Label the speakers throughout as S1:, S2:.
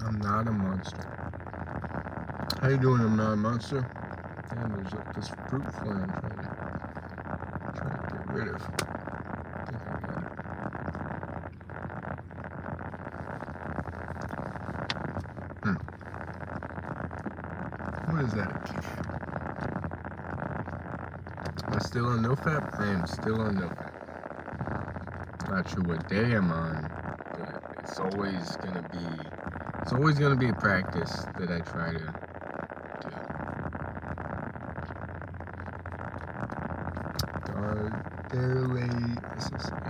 S1: I'm not a monster. How you doing? I'm not a monster. Damn, there's this fruit fly I'm trying to get rid of. I think I got it. What is that? Am I still on NoFap? I am still on NoFap. Not sure what day I'm on, but it's always gonna be a practice that I try to do. Darley SSA.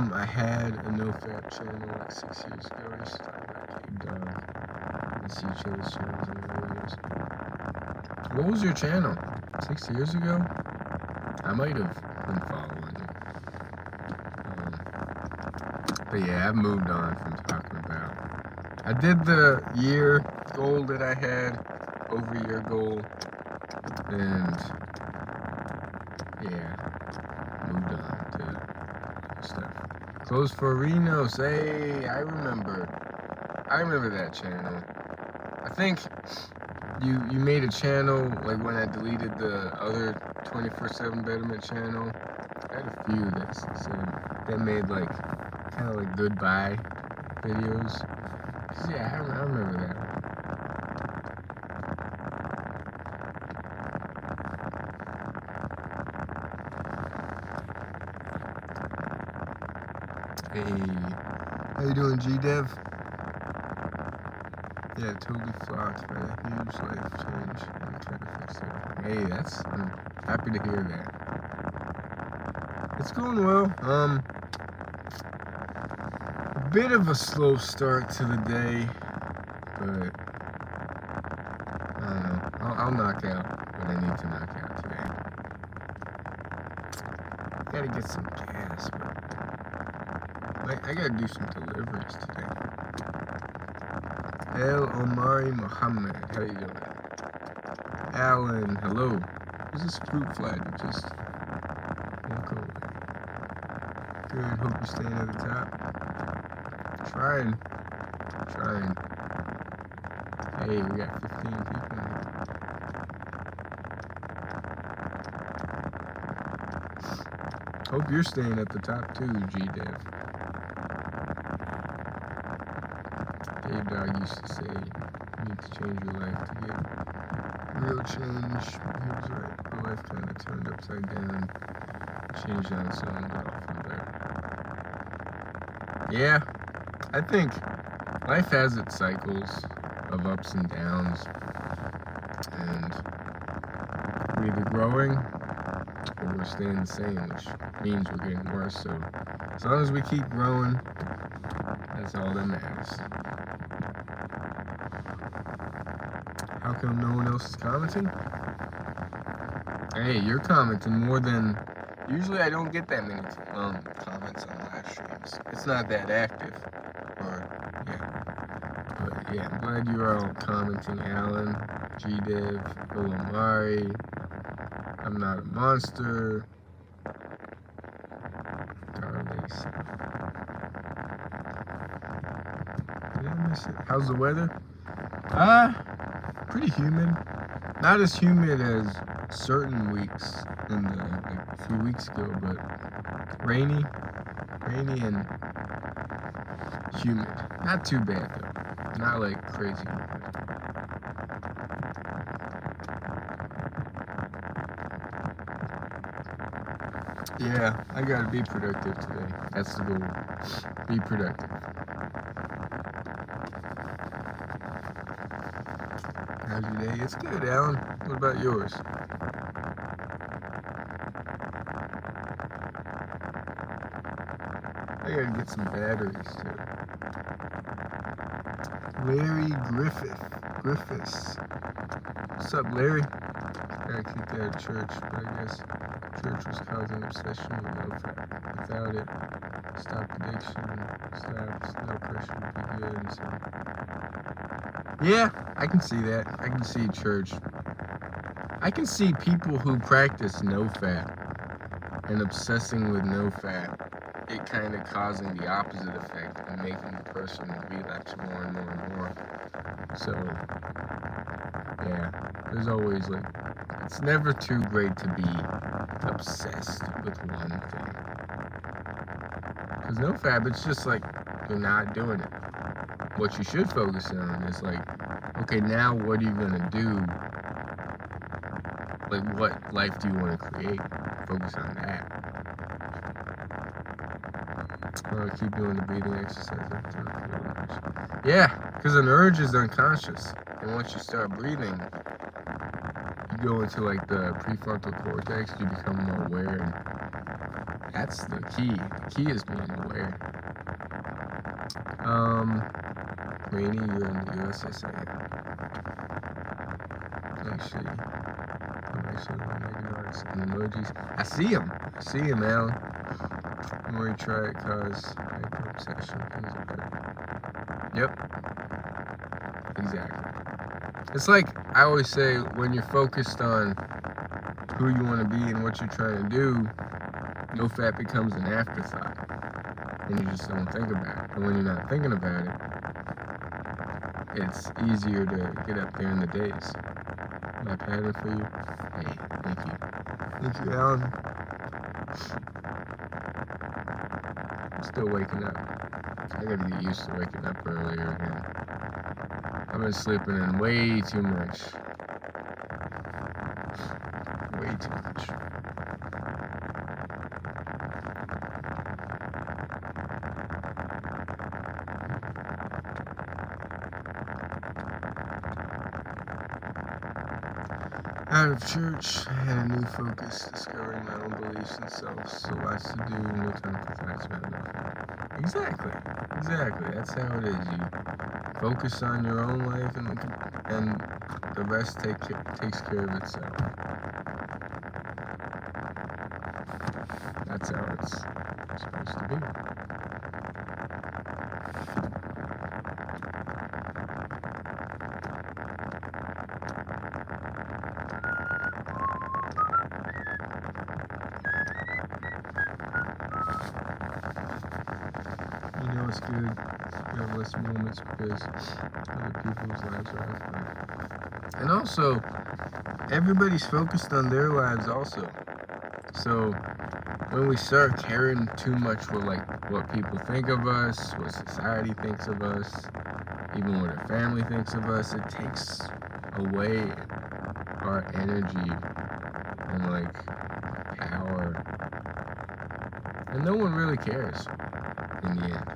S1: I had a NoFap channel like 6 years ago. I used to talk about Cave Dog and see each other's channels and videos. What was your channel? 6 years ago? I might have been following it. But yeah, I've moved on from talking about. I did the year goal that I had, over year goal, and yeah, moved on to stuff. Closed for Renos. Hey, I remember that channel. I think you made a channel like when I deleted the other 24/7 Betterment channel. I had a few that made like kind of like goodbye videos. Yeah, I remember that one. Hey, how you doing, G-Dev? Yeah, totally flopped by a huge life change. I'm trying to fix it. Hey, I'm happy to hear that. It's going well. A bit of a slow start to the day, but I don't know. I'll knock out what I need to knock out today. Gotta get some gas, but I gotta do some deliveries today. El Omari Mohammed, how you doing? Alan, hello. Who's this fruit fly that just walk over? Good, hope you're staying at the top. Trying. Hey, we got 15 people now. Hope you're staying at the top too, G-Dev. Dave Dog used to say, you need to change your life to get real change. He was right. Your life kind of turned upside down, changed on its own, got off and better. Yeah, I think life has its cycles of ups and downs, and we're either growing or we're staying the same, which means we're getting worse. So as long as we keep growing, that's all that matters. How come no one else is commenting? Hey, you're commenting more than... Usually I don't get that many comments on live streams. It's not that active. But yeah, I'm glad you're all commenting, Alan, G-Dev, Omari, I'm not a monster, Darlace. Did I miss it? How's the weather? Pretty humid. Not as humid as certain weeks like a few weeks ago, but rainy and humid. Not too bad though. Not like crazy humid. Yeah, I gotta be productive today. That's the goal. Be productive. How's your day? It's good, Alan. What about yours? I gotta get some batteries too. Larry Griffiths. What's up, Larry? Gotta keep that at church, but I guess church was causing obsession with no fat. Without it, stopped addiction, stopped, no pressure to be good, and so. Yeah, I can see that. I can see church. I can see people who practice no fat and obsessing with no fat, it kind of causing the opposite effect and making the person relapse more and more and more. So, yeah, there's always like, it's never too great to be obsessed with one thing. Because no fat, it's just like, you're not doing it. What you should focus on is like, okay, now what are you going to do? Like, what life do you want to create? Focus on that. Keep doing the breathing exercise. Yeah, because an urge is unconscious. And once you start breathing, you go into like the prefrontal cortex, you become more aware. And that's the key. The key is being aware. Rainy, you're in the USSA. Actually, I'm actually one making artists and emojis. I see them, Alan. The more you try it, cause hyper-obsession, things like that. Yep, exactly. It's like I always say, when you're focused on who you want to be and what you're trying to do, no fat becomes an afterthought. And you just don't think about it. And when you're not thinking about it, it's easier to get up there in the days. My pattern for you? Hey, thank you. Thank you, Alan. I'm still waking up. I gotta get used to waking up earlier again. I've been sleeping in way too much. Way too much. Out of church, I had a new focus, discovering my own beliefs and self. So lots to do, no time for thoughts about nothing. Exactly. That's how it is. You focus on your own life, and the rest takes care of itself. That's how it's supposed to be. You know it's good. You have less moments because other people's lives are happening. And also, everybody's focused on their lives also. So when we start caring too much for like what people think of us, what society thinks of us, even what our family thinks of us, it takes away our energy and like power. And no one really cares in the end.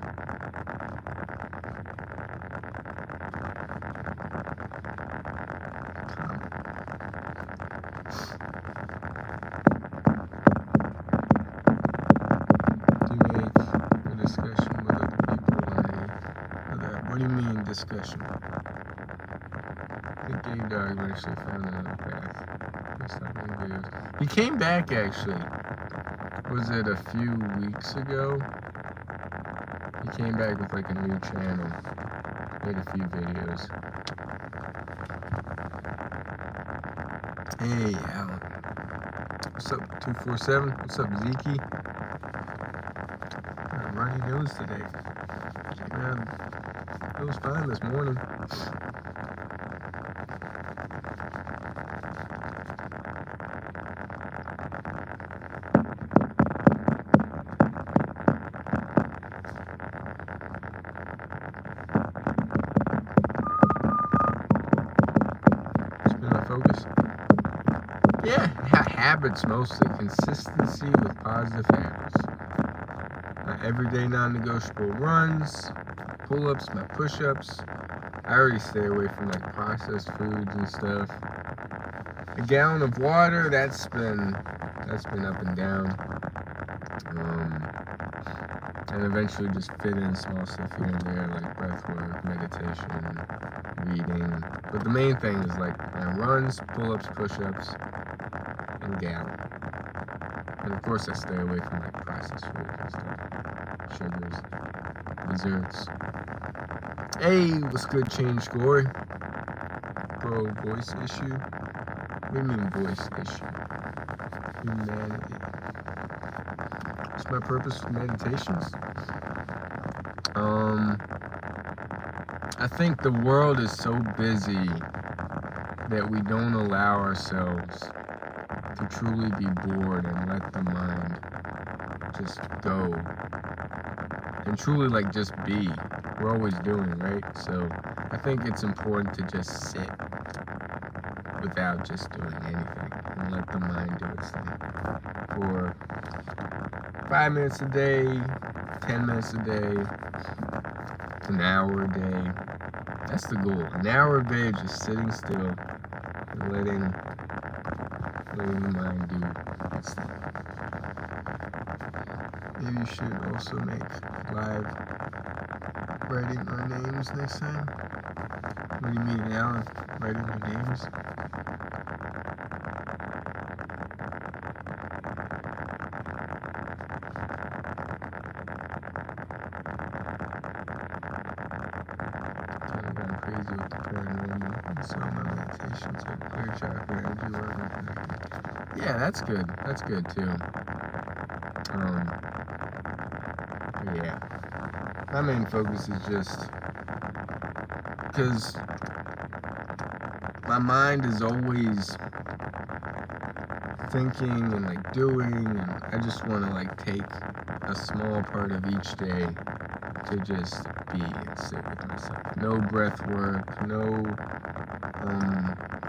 S1: Discussion. I think Game Dog actually found another path. Videos. He came back actually. Was it a few weeks ago? He came back with like a new channel. Made a few videos. Hey Alan. What's up 247? What's up Zeke? Got a runny nose today. It was fine this morning. It's been my focus. Yeah, habits mostly. Consistency with positive habits. My everyday non-negotiable runs. Pull-ups, my push-ups. I already stay away from like processed foods and stuff. A gallon of water, that's been up and down. And eventually just fit in small stuff here and there, like breath work, meditation, reading. But the main thing is like my runs, pull-ups, push-ups, and gallon. And of course, I stay away from like processed food and stuff, sugars, desserts. Hey, what's good, Change Gory? Bro, voice issue? What do you mean voice issue? Humanity. What's my purpose for meditations? I think the world is so busy that we don't allow ourselves to truly be bored and let the mind just go and truly like just be. We're always doing, right? So I think it's important to just sit without just doing anything and let the mind do its thing for 5 minutes a day, 10 minutes a day, an hour a day. That's the goal. An hour a day, just sitting still and letting the mind do its thing. Maybe you should also make live writing our names next time. What do you mean, Alan? Writing our names? Kind of gone crazy with the paranormal. So my meditations have clear chakra energy working. Yeah, that's good. That's good too. Yeah. My main focus is just because my mind is always thinking and like doing, and I just want to like take a small part of each day to just be and sit with myself. No breath work, no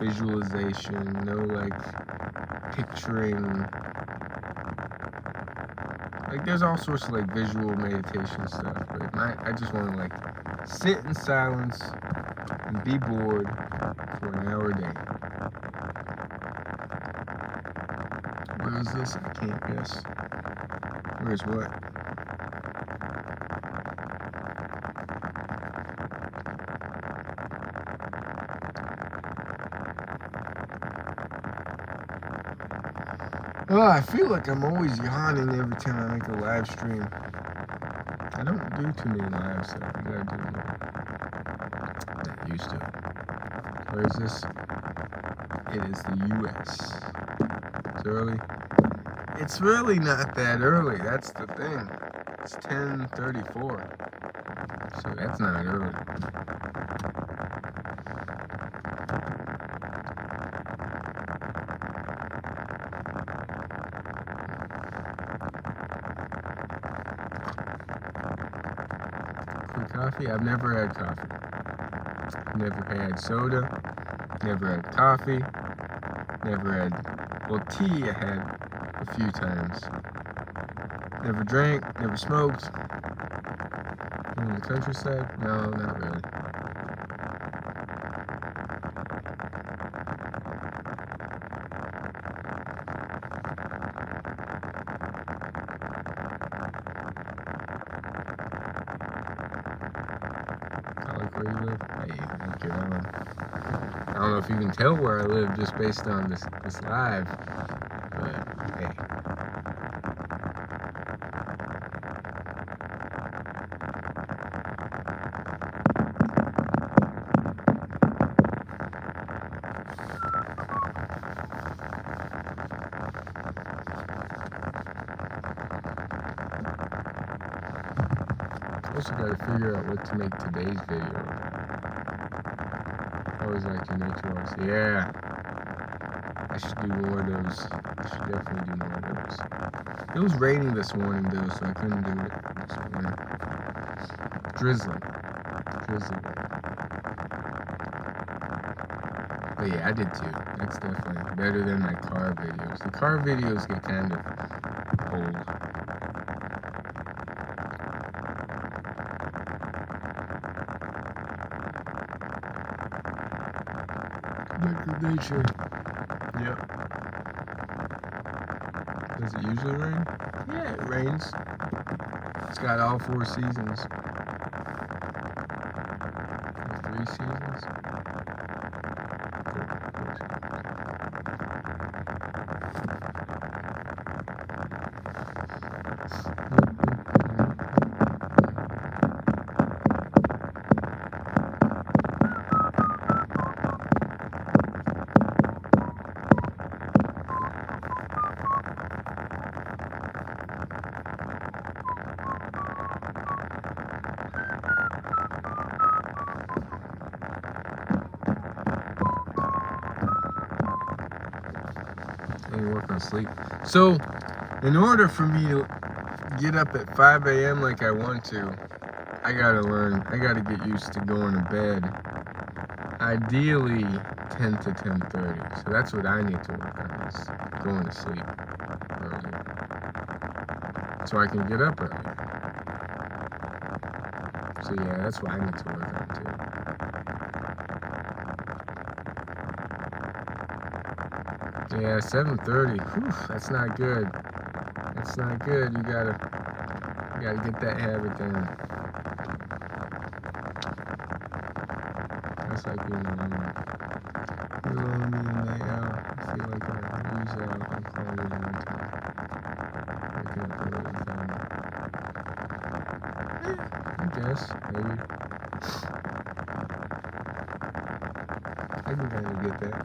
S1: visualization, no like picturing. Like there's all sorts of like visual meditation stuff, but I just want to like sit in silence and be bored for an hour a day. Where is this? I can't guess. Where's what? Oh, I feel like I'm always yawning every time I make a live stream. I don't do too many lives, so I gotta do more. Not used to. Where is this? It is the US. It's early. It's really not that early, that's the thing. It's 10:34. So that's not early. Quick coffee? I've never had coffee. Never had soda. Never had coffee. Never had, well, tea I had a few times. Never drank, never smoked. In the countryside? No, not really. I like where you live. Hey, thank you. I don't know if you can tell where I live just based on this live, but hey. Also got to figure out what to make today's video. Always like your nature arts. Yeah. I should do more of those. I should definitely do more of those. It was raining this morning though, so I couldn't do it this morning. Drizzling. But yeah, I did too. That's definitely better than my car videos. The car videos get kind of old. Back to nature. Yep. Does it usually rain? Yeah, it rains. It's got all 4 seasons. Or 3 seasons. 4 seasons. on sleep. So, in order for me to get up at 5 a.m. like I want to, I gotta get used to going to bed. Ideally, 10 to 10:30. So that's what I need to work on, is going to sleep early. So I can get up early. So yeah, that's what I need to work on too. Yeah, 7:30. Whew, that's not good. That's not good. You gotta get that habit down. That's like being alone. You're alone in the out. I feel like I lose out. I'm calling it one time. Waking up early with them. I guess, maybe. I can kind of get that.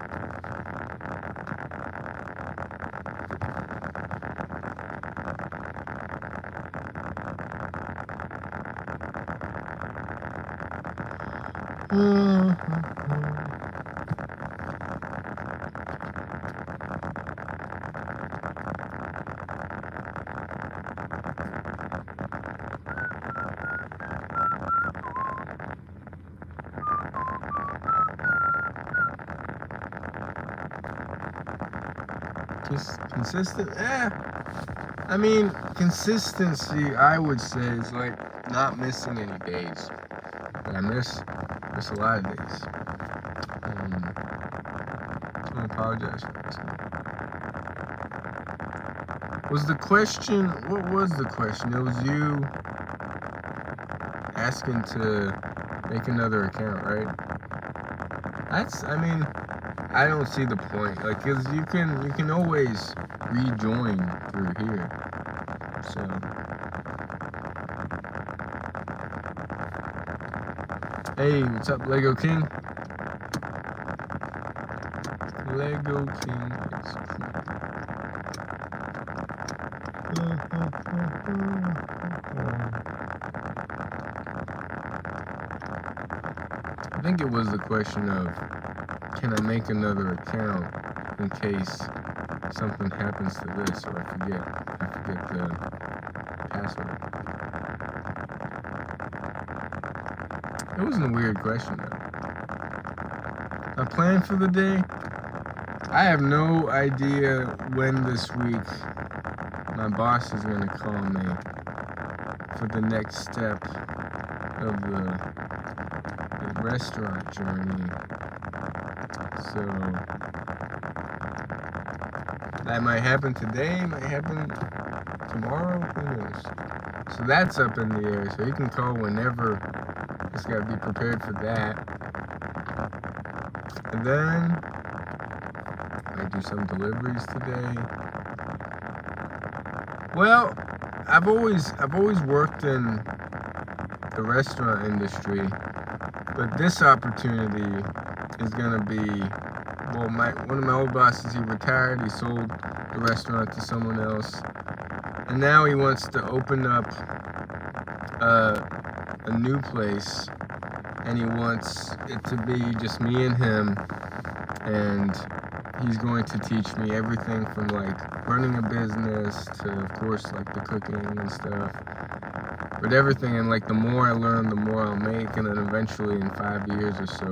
S1: Just consistent? I mean, consistency, I would say, is like not missing any days. But I miss a lot of days. I apologize for this. Was the question, what was the question? It was you asking to make another account, right? I mean, I don't see the point. Like, cause you can always rejoin through here. So. Hey, what's up, Lego King? Lego King is cool. I think it was the question of, can I make another account in case something happens to this, or I forget the password. It wasn't a weird question though. My plan for the day? I have no idea when this week my boss is gonna call me for the next step of the restaurant journey. So that might happen today, might happen tomorrow, who knows? So that's up in the air, so he can call whenever. Just gotta be prepared for that. And then I do some deliveries today. Well, I've always worked in the restaurant industry, but this opportunity is gonna be, well, one of my old bosses, he retired, he sold the restaurant to someone else, and now he wants to open up a new place, and he wants it to be just me and him, and he's going to teach me everything from like running a business to, of course, like the cooking and stuff, but everything. And like the more I learn, the more I'll make, and then eventually in 5 years or so,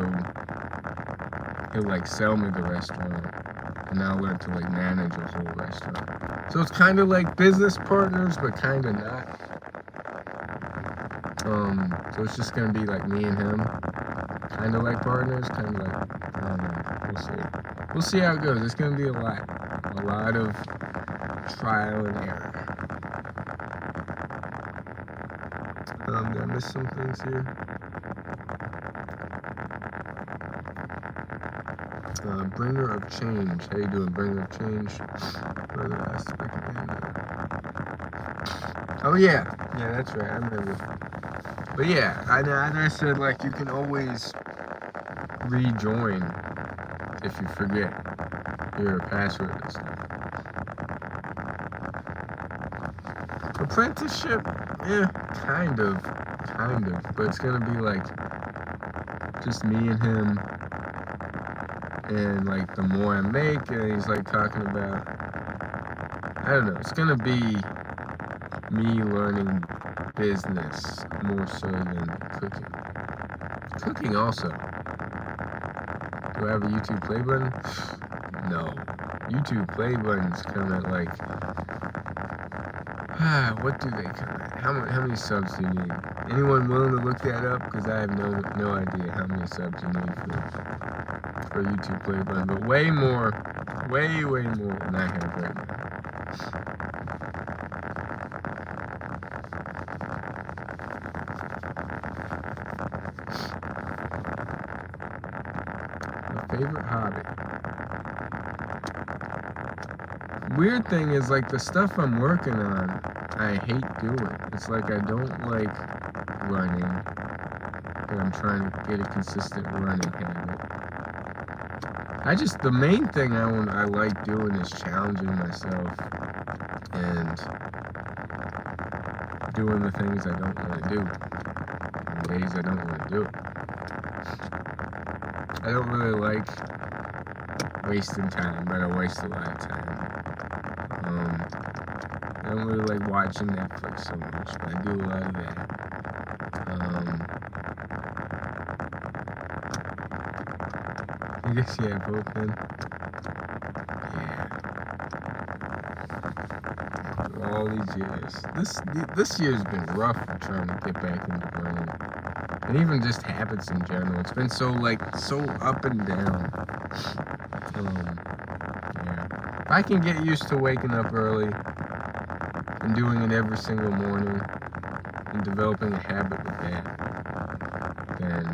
S1: he'll like sell me the restaurant, and I'll learn to like manage a whole restaurant. So it's kind of like business partners, but kind of not. So it's just gonna be like me and him, kind of like partners, kind of like, I don't know, we'll see how it goes. It's gonna be a lot of trial and error. Did I miss some things here? Bringer of change. How you doing, bringer of change? Further aspect in Oh yeah, that's right. I remember. But yeah, I said, like, you can always rejoin if you forget your password and stuff. Apprenticeship, yeah, kind of, but it's gonna be like just me and him, and like the more I make, and he's like talking about I don't know. It's gonna be me learning business more so than cooking. Cooking also. Do I have a YouTube play button? No. YouTube play buttons come at like, what do they come at? How many subs do you need? Anyone willing to look that up? Because I have no idea how many subs you need for a YouTube play button, but way more than I have right now. My favorite hobby. Weird thing is, like, the stuff I'm working on, I hate doing. It's like I don't like running, but I'm trying to get a consistent running habit. The main thing I like doing is challenging myself and doing the things I don't want to do on days I don't want to do it. I don't really like wasting time, but I waste a lot of time. I don't really like watching Netflix so much, but I do a lot of that. I guess, yeah, both then. Yeah. All these years. This year's been rough for trying to get back into running. And even just habits in general. It's been so up and down. Yeah. If I can get used to waking up early and doing it every single morning and developing a habit with that, then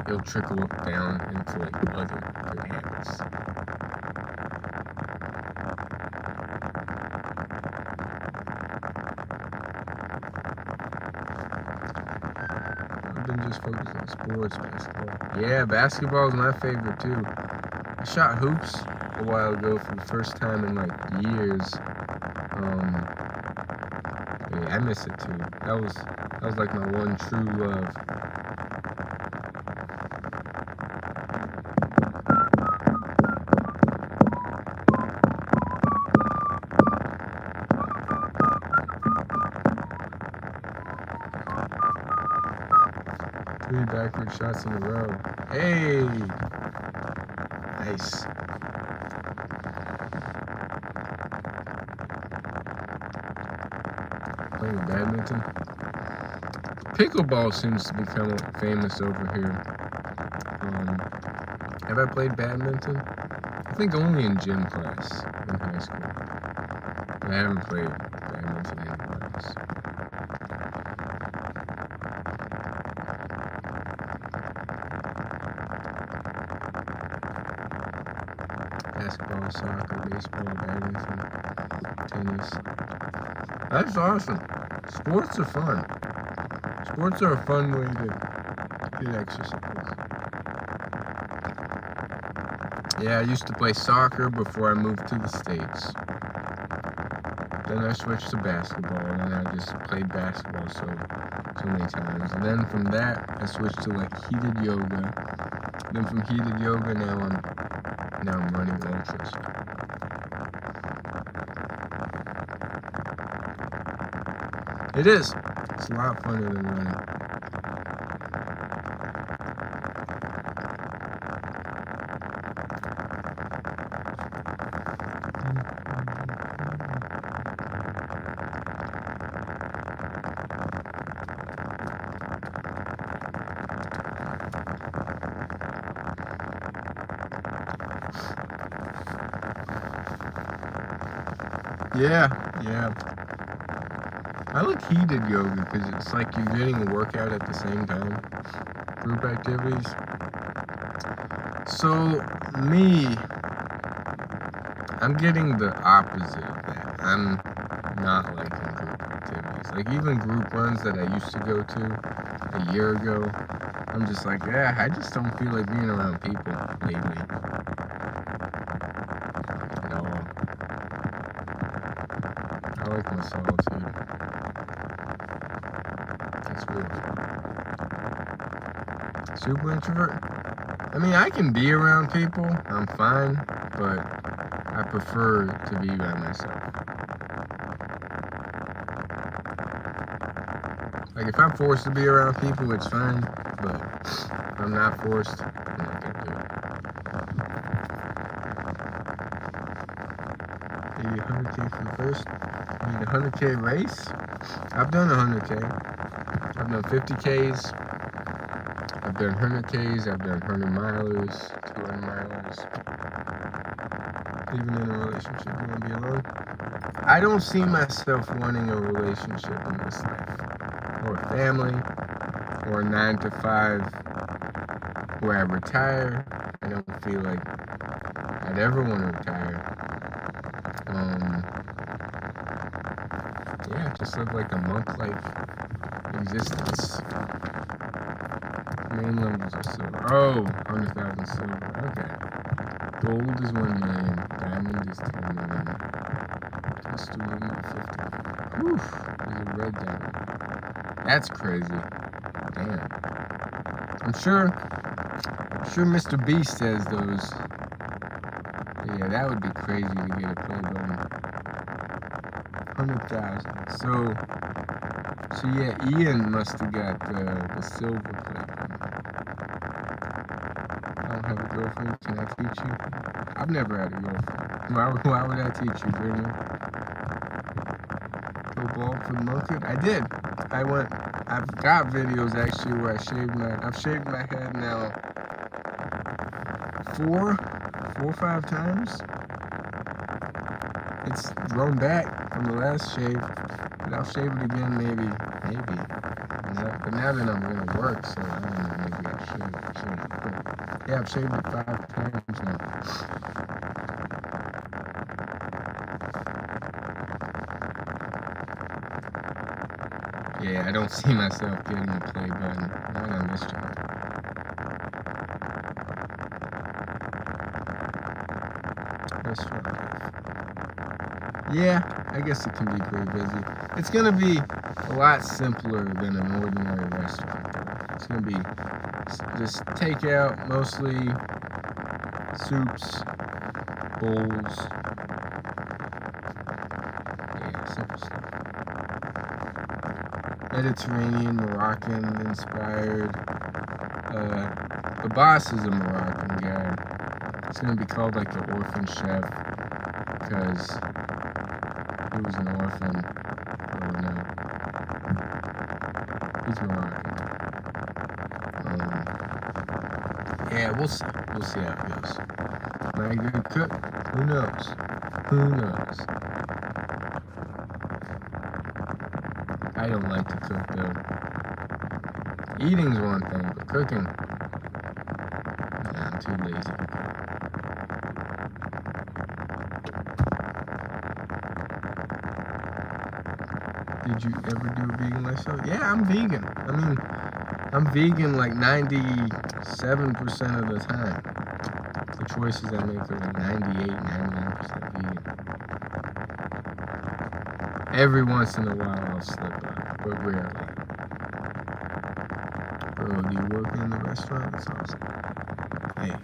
S1: it'll trickle down into like other good habits. I've been just focused on sports, basketball. Yeah, basketball is my favorite too. I shot hoops a while ago for the first time in like years. Yeah, I miss it too. That was like my one true love. Three backward shots in a row. Hey! Nice. Playing badminton. Pickleball seems to become famous over here. Have I played badminton? I think only in gym class in high school. I haven't played badminton anywhere else. Basketball, soccer, baseball, badminton, tennis. That's awesome. Sports are fun. Sports are a fun way to get exercise. Yeah, I used to play soccer before I moved to the States. Then I switched to basketball, and then I just played basketball so many times. And then from that, I switched to like heated yoga. Then from heated yoga, now I'm running ultras. It is. It's a lot funner than running. Yeah. I like heated yoga because it's like you're getting a workout at the same time. Group activities. So, me, I'm getting the opposite of that. I'm not liking group activities. Like even group runs that I used to go to a year ago, I'm just like, I just don't feel like being around people lately. I like my solitude. That's weird. Super introvert? I mean, I can be around people. I'm fine, but I prefer to be by myself. Like, if I'm forced to be around people, it's fine, but if I'm not forced, I'm not gonna do it. Maybe 100K for the first. I mean, a 100K race? I've done 100K. I've done 50Ks. I've done 100Ks. I've done 100 milers, 200 milers. Even in a relationship, you want to be alone? I don't see myself wanting a relationship in this life, or a family, or a 9 to 5 where I retire. I don't feel like I'd ever want to retire. Yeah, just live like a monk-like existence. Main levels of silver. Oh, 100,000 silver. Okay. Gold is 1 million. Diamond is 10 million. Just 250. Whew. There's a red diamond. That's crazy. Damn. I'm sure Mr. Beast has those. Yeah, that would be crazy to get a play button. 100,000. So yeah, Ian must have got the silver play button. I don't have a girlfriend. Can I teach you? I've never had a girlfriend. Why would I teach you, Bruno? Go bald for the monkey? I did. I've got videos actually where I've shaved my head now 4 or 5 times. It's grown back from the last shave, but I'll shave it again maybe. But now that I'm gonna work, so I don't know, maybe I'll shave it. Yeah, I've shaved it 5 times now. Yeah, I don't see myself getting a play button. Not on this job. Restaurant life. Yeah, I guess it can be pretty busy. It's gonna be a lot simpler than an ordinary restaurant. It's gonna be just takeout, mostly soups, bowls. Yeah, simple stuff. Mediterranean, Moroccan inspired. The boss is a Moroccan guy. It's gonna be called like the Orphan Chef because he was an orphan. Oh no, he's Moroccan. Yeah, we'll see how it goes. Am I a good cook? Who knows? I don't like to cook though. Eating's one thing, but cooking, nah, I'm too lazy. Did you ever do a vegan lifestyle? Yeah, I'm vegan. I mean, I'm vegan like 97% of the time. The choices I make are like 98, 99% vegan. Every once in a while I'll slip up, but rarely. Bro, do you work in the restaurant? That's awesome. Hey,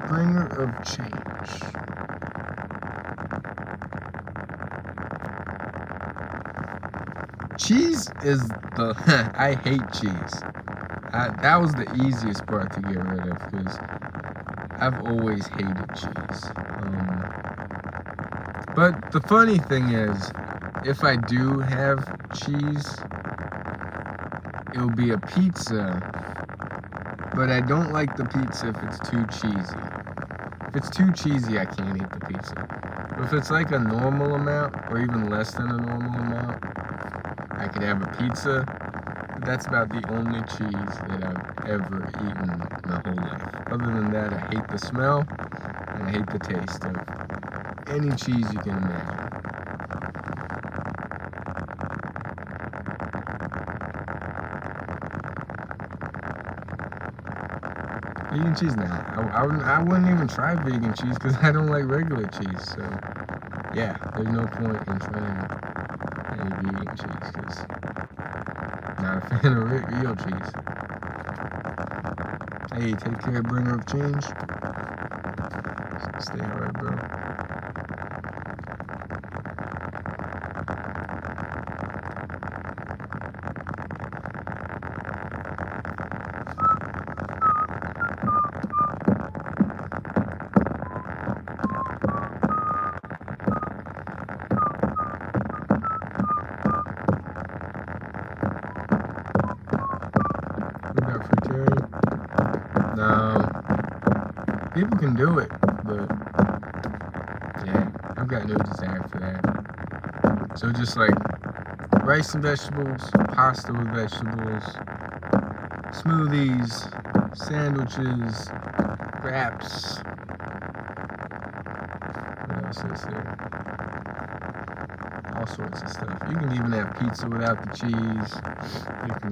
S1: bringer of change. Cheese is the I hate cheese. That was the easiest part to get rid of because I've always hated cheese. But the funny thing is, if I do have cheese, it'll be a pizza, but I don't like the pizza if it's too cheesy. If it's too cheesy, I can't eat the pizza. But if it's like a normal amount, or even less than a normal amount, I could have a pizza. But that's about the only cheese that I've ever eaten my whole life. Other than that, I hate the smell, and I hate the taste of any cheese you can imagine. Vegan cheese? Nah, I wouldn't even try vegan cheese because I don't like regular cheese. So, yeah, there's no point in trying any vegan cheese because I'm not a fan of real cheese. Hey, take care, bringer of change. Stay hard, bro. We got free Terry. No. People can do it, but yeah, I've got no desire for that. So just like rice and vegetables, pasta with vegetables, smoothies, sandwiches, wraps. What else is there? All sorts of stuff. You can even have pizza without the cheese. You can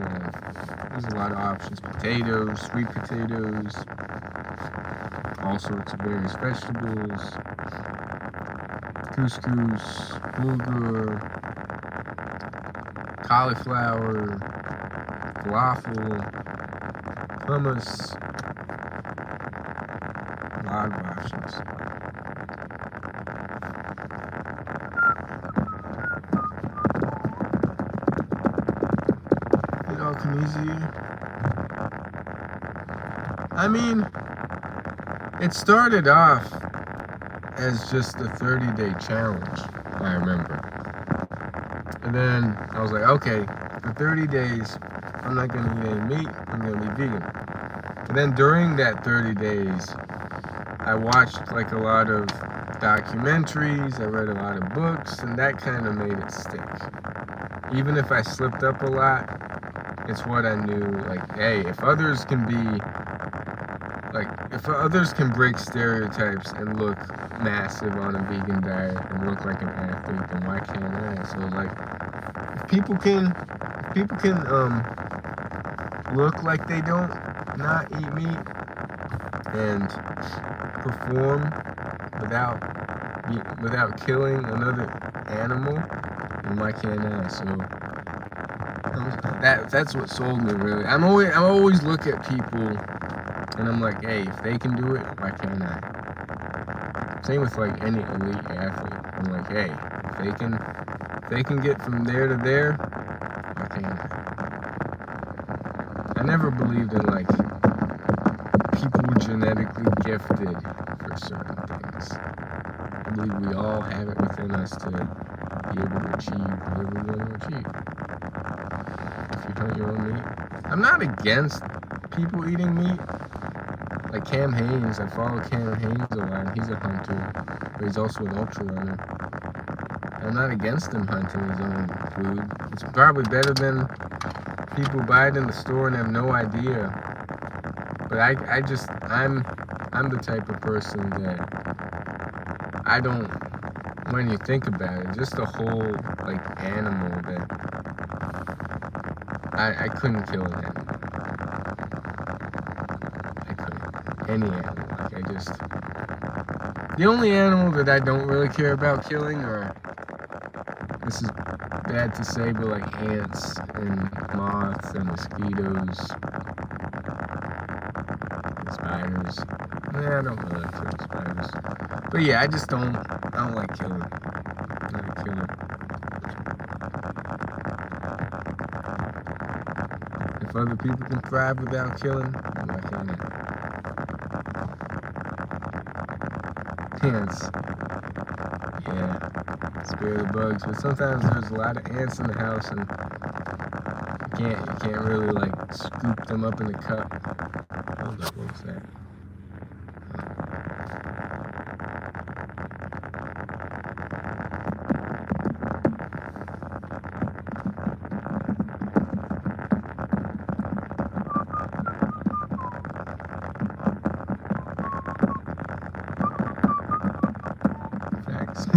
S1: there's a lot of options. Potatoes, sweet potatoes, all sorts of various vegetables, couscous, bulgur, cauliflower, falafel, hummus, a lot of options. It all come easy. I mean, it started off as just a 30-day challenge, I remember. And then I was like, okay, for 30 days, I'm not going to eat any meat, I'm going to be vegan. And then during that 30 days, I watched like a lot of documentaries, I read a lot of books, and that kind of made it stick. Even if I slipped up a lot, it's what I knew, like, hey, if others can break stereotypes and look massive on a vegan diet and look like an athlete, then why can't I? So like, if people can look like they don't not eat meat and perform without killing another animal, then why can't I? So that's what sold me, really. I always look at people and I'm like, hey, if they can do it, why can't I? Same with like any elite athlete. I'm like, hey, if they can get from there to there, why can't I? I never believed in like people genetically gifted for certain things. I believe we all have it within us to be able to achieve whatever we want to achieve. If you hunt your own meat. I'm not against people eating meat. Like Cam Hanes, I follow Cam Hanes a lot. He's a hunter, but he's also an ultra runner. I'm not against him hunting his own food. It's probably better than people buy it in the store and have no idea. But I'm the type of person that I don't, when you think about it, just the whole like animal that I couldn't kill an animal. I couldn't. Any animal. Like the only animal that I don't really care about killing are, this is bad to say, but like ants and moths and mosquitoes and spiders. Yeah, I don't really like killing spiders. But yeah, I don't like killing. I'm not a killer. If other people can thrive without killing, then why can't I? Ants. Yeah, spare the bugs, but sometimes there's a lot of ants in the house and you can't really like scoop them up in a cup. Hold up, what was that?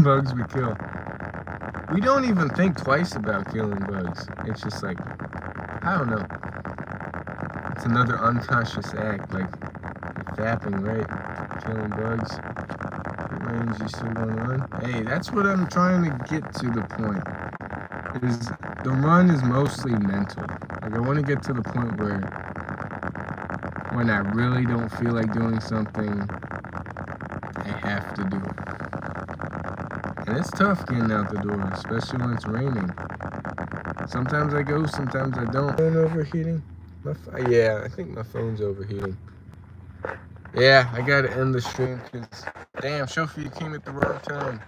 S1: Bugs we kill. We don't even think twice about killing bugs. It's just like, I don't know. It's another unconscious act, like fapping, right? Killing bugs. What range you still going to run? Hey, that's what I'm trying to get to the point. Is the run is mostly mental. Like I want to get to the point where when I really don't feel like doing something, I have to do. And it's tough getting out the door, especially when it's raining. Sometimes I go, sometimes I don't. Phone overheating? Yeah, I think my phone's overheating. Yeah, I gotta end the stream because, damn, Sophie, you came at the wrong time.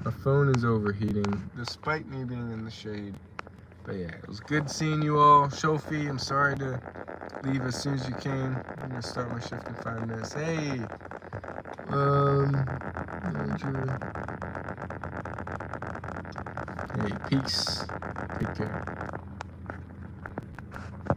S1: My phone is overheating, despite me being in the shade. But yeah, it was good seeing you all. Sophie, I'm sorry to leave as soon as you came. I'm gonna start my shift in 5 minutes. Hey, Andrew. Hey, peace. Take care.